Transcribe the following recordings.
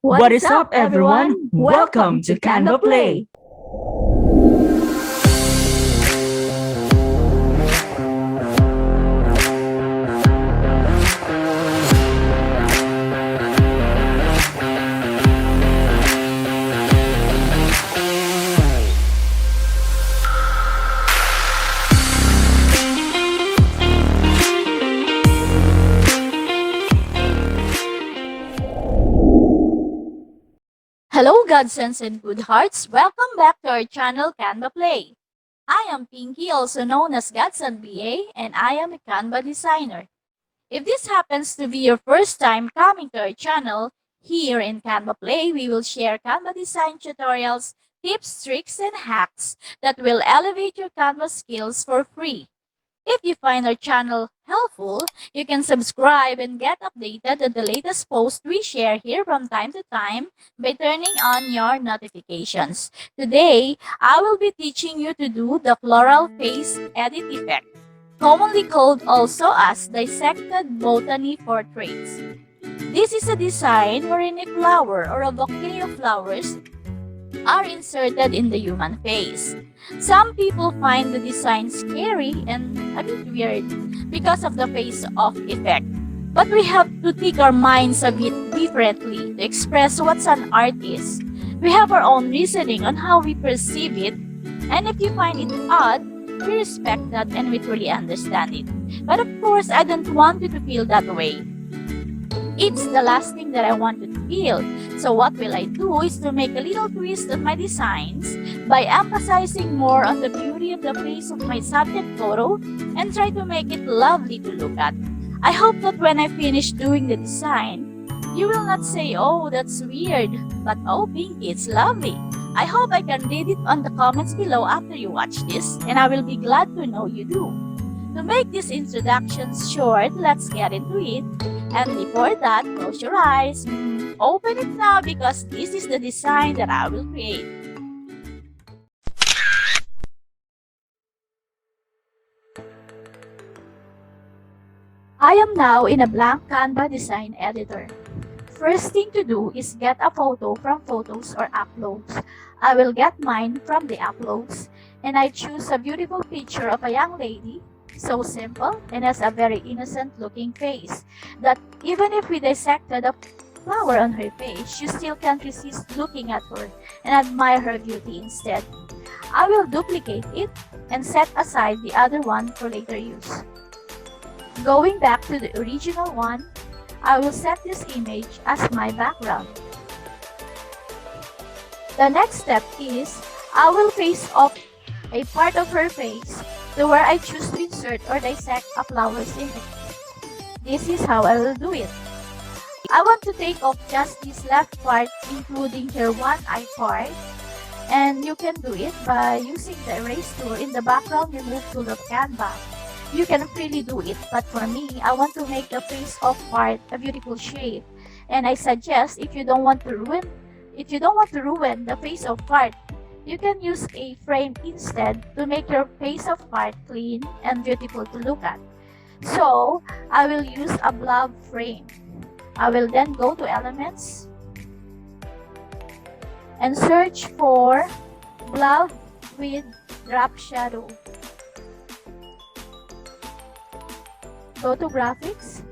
What is up, everyone? Welcome to Canvaplay. Hello, godsends and good hearts. Welcome back to our channel, Canva Play. I am Pinky, also known as Godson BA, and I am a Canva designer. If this happens to be your first time coming to our channel, here in Canva Play, we will share Canva design tutorials, tips, tricks, and hacks that will elevate your Canva skills for free. If you find our channel helpful, you can subscribe and get updated on the latest posts we share here from time to time by turning on your notifications. Today, I will be teaching you to do the floral face edit effect, commonly called also as dissected botany portraits. This is a design wherein a flower or a bouquet of flowers are inserted in the human face. Some people find the design scary and a bit weird because of the face-off effect. But we have to take our minds a bit differently to express what's an art is. We have our own reasoning on how we perceive it, and if you find it odd, we respect that and we truly understand it. But of course, I don't want you to feel that way. It's the last thing that I want you to feel. So what will I do is to make a little twist on my designs by emphasizing more on the beauty of the face of my subject photo and try to make it lovely to look at. I hope that when I finish doing the design, you will not say, "Oh, that's weird," but "Oh, Pinky, it's lovely." I hope I can read it on the comments below after you watch this, and I will be glad to know you do. To make this introduction short, let's get into it. And before that, close your eyes. Open it now because this is the design that I will create. I am now in a blank Canva design editor. First thing to do is get a photo from photos or uploads. I will get mine from the uploads and I choose a beautiful picture of a young lady, so simple and has a very innocent looking face that even if we dissected a flower on her face, you still can't resist looking at her and admire her beauty instead. I will duplicate it and set aside the other one for later use. Going back to the original one, I will set this image as my background. The next step is I will face off a part of her face to where I choose to insert or dissect a flower's image. This is how I will do it. I want to take off just this left part, including her one eye part, and you can do it by using the erase tool in the background remove tool of Canva. You can freely do it, but for me, I want to make the face-off part a beautiful shape, and I suggest if you don't want to ruin the face-off part, you can use a frame instead to make your face-off part clean and beautiful to look at. So, I will use a blob frame. I will then go to Elements and search for blob with drop shadow. Go to Graphics,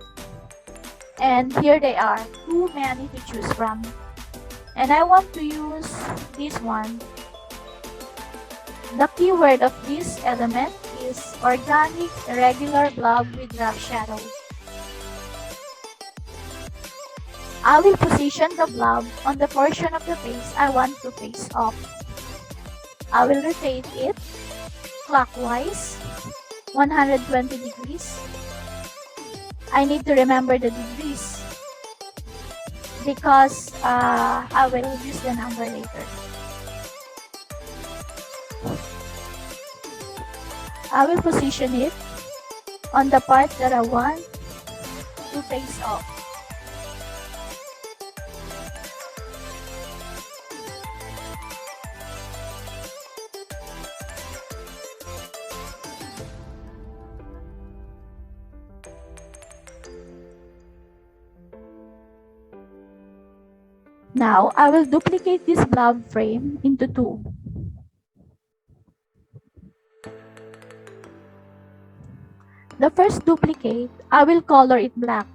and here they are, too many to choose from. And I want to use this one. The keyword of this element is organic irregular blob with drop shadow. I will position the blob on the portion of the face I want to face off. I will rotate it clockwise, 120 degrees. I need to remember the degrees because I will use the number later. I will position it on the part that I want to face off. Now, I will duplicate this blob frame into two. The first duplicate, I will color it black.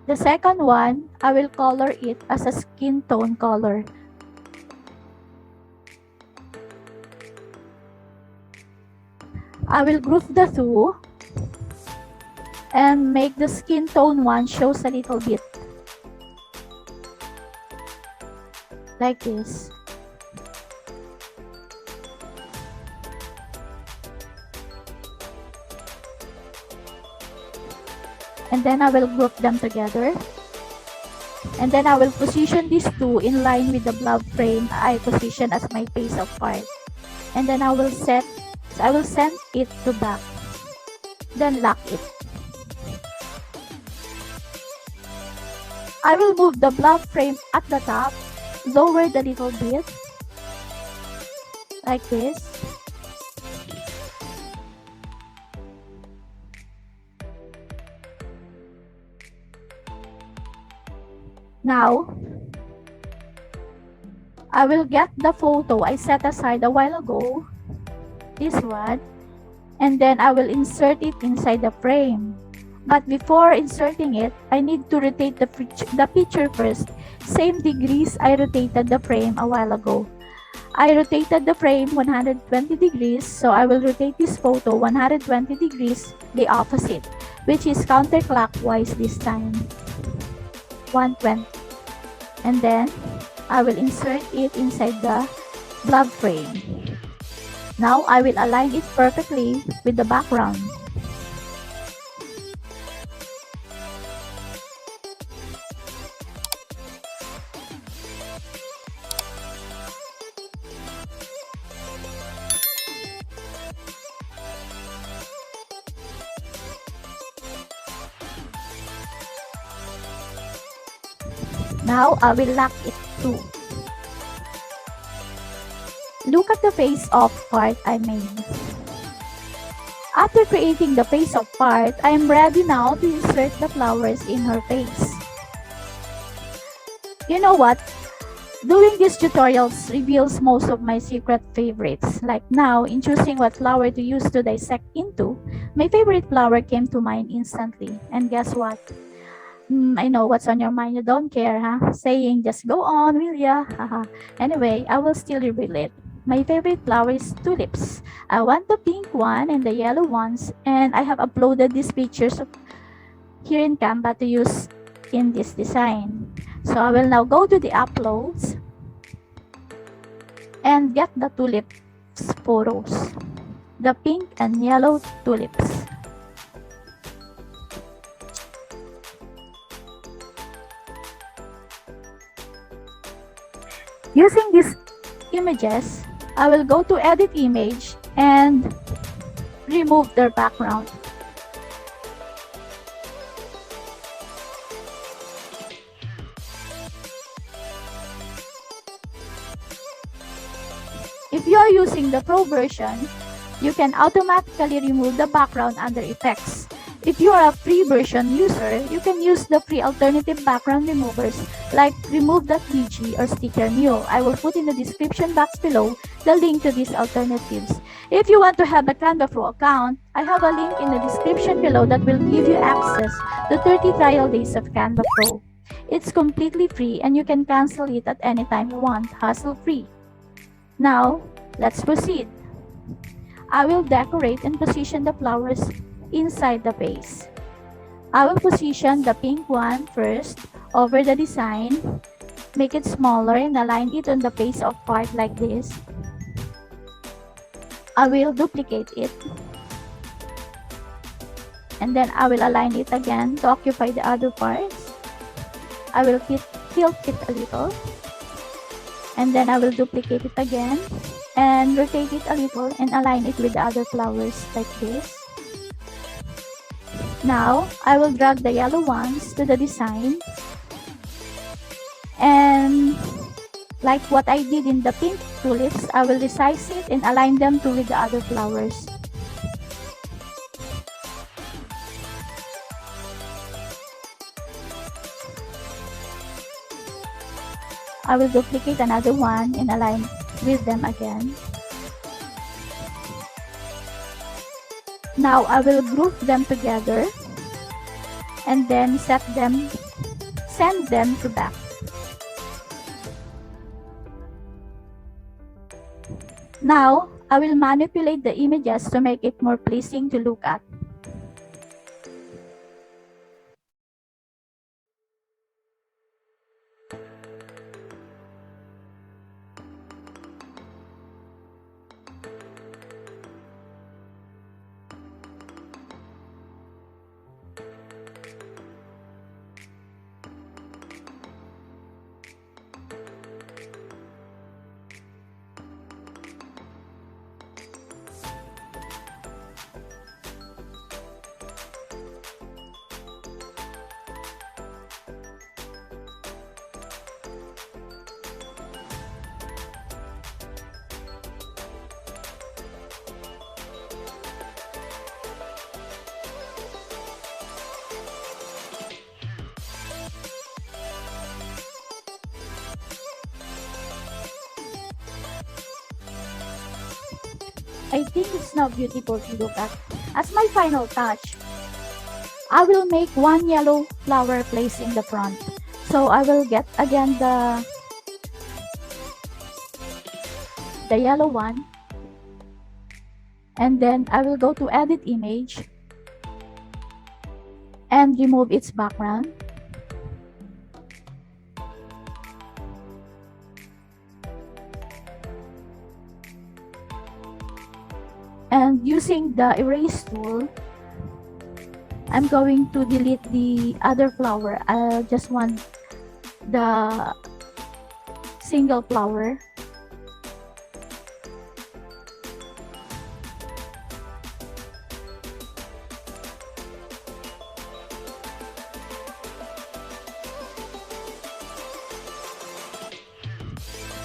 The second one, I will color it as a skin tone color. I will group the two and make the skin tone one shows a little bit. Like this. And then I will group them together. And then I will position these two in line with the blob frame I position as my face of part. And then I will send it to back. Then lock it. I will move the blob frame at the top, lower it a little bit, like this. Now, I will get the photo I set aside a while ago, this one, and then I will insert it inside the frame. But before inserting it, I need to rotate the picture first. Same degrees I rotated the frame a while ago. I rotated the frame 120 degrees, so I will rotate this photo 120 degrees, the opposite, which is counterclockwise this time. 120. And then, I will insert it inside the blob frame. Now, I will align it perfectly with the background. Now, I will lock it too. Look at the face of part I made. After creating the face of part, I am ready now to insert the flowers in her face. You know what? Doing these tutorials reveals most of my secret favorites. Like now, in choosing what flower to use to dissect into, my favorite flower came to mind instantly. And guess what? I know what's on your mind. You don't care, huh? Saying, just go on, will ya? Anyway, I will still reveal it. My favorite flower is tulips. I want the pink one and the yellow ones, and I have uploaded these pictures here in Canva to use in this design. So I will now go to the uploads and get the tulips photos. The pink and yellow tulips. Using these images, I will go to edit image and remove their background. If you are using the Pro version, you can automatically remove the background under effects. If you are a free version user, you can use the free alternative background removers like remove.bg or sticker mule. I will put in the description box below the link to these alternatives. If you want to have a Canva Pro account, I have a link in the description below that will give you access to 30 trial days of Canva Pro. It's completely free and you can cancel it at any time you want, hassle-free. Now, let's proceed. I will decorate and position the flowers inside the vase. I will position the pink one first over the design, make it smaller and align it on the face of part like this. I will duplicate it and then I will align it again to occupy the other parts. I will tilt it a little and then I will duplicate it again and rotate it a little and align it with the other flowers like this. Now, I will drag the yellow ones to the design and like what I did in the pink tulips, I will resize it and align them to with the other flowers. I will duplicate another one and align with them again. Now I will group them together and then send them to back. Now I will manipulate the images to make it more pleasing to look at. I think it's now beautiful to look at. As my final touch, I will make one yellow flower place in the front. So I will get again the yellow one, and then I will go to edit image and remove its background. And using the erase tool, I'm going to delete the other flower. I just want the single flower.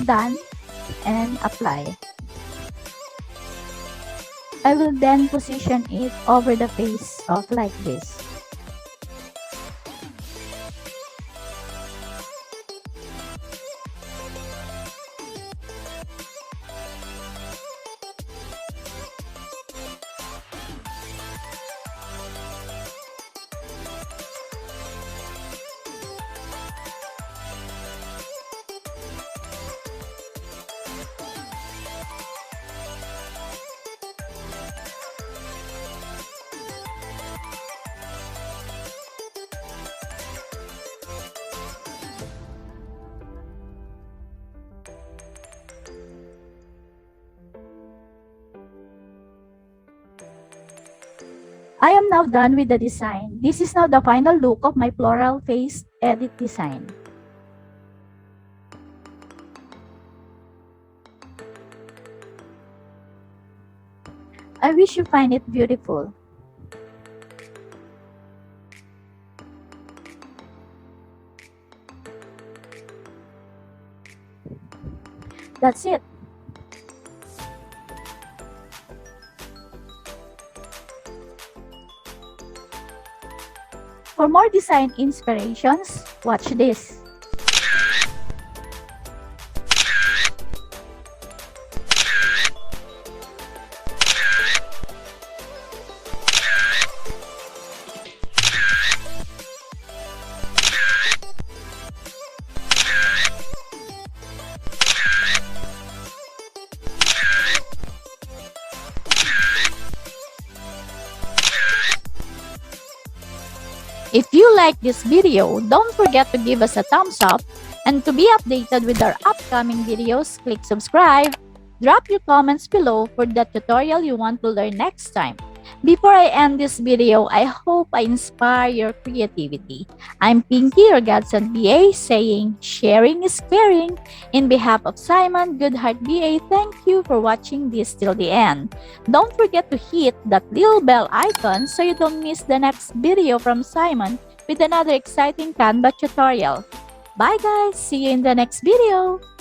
Done and apply. I will then position it over the face of like this. I am now done with the design. This is now the final look of my floral face edit design. I wish you find it beautiful. That's it. For more design inspirations, watch this. If you like this video, don't forget to give us a thumbs up, and to be updated with our upcoming videos, click subscribe. Drop your comments below for the tutorial you want to learn next time. Before I end this video, I hope I inspire your creativity. I'm Pinky, your Godson BA, saying sharing is caring. In behalf of Simon Goodheart BA, thank you for watching this till the end. Don't forget to hit that little bell icon so you don't miss the next video from Simon with another exciting Canva tutorial. Bye guys! See you in the next video!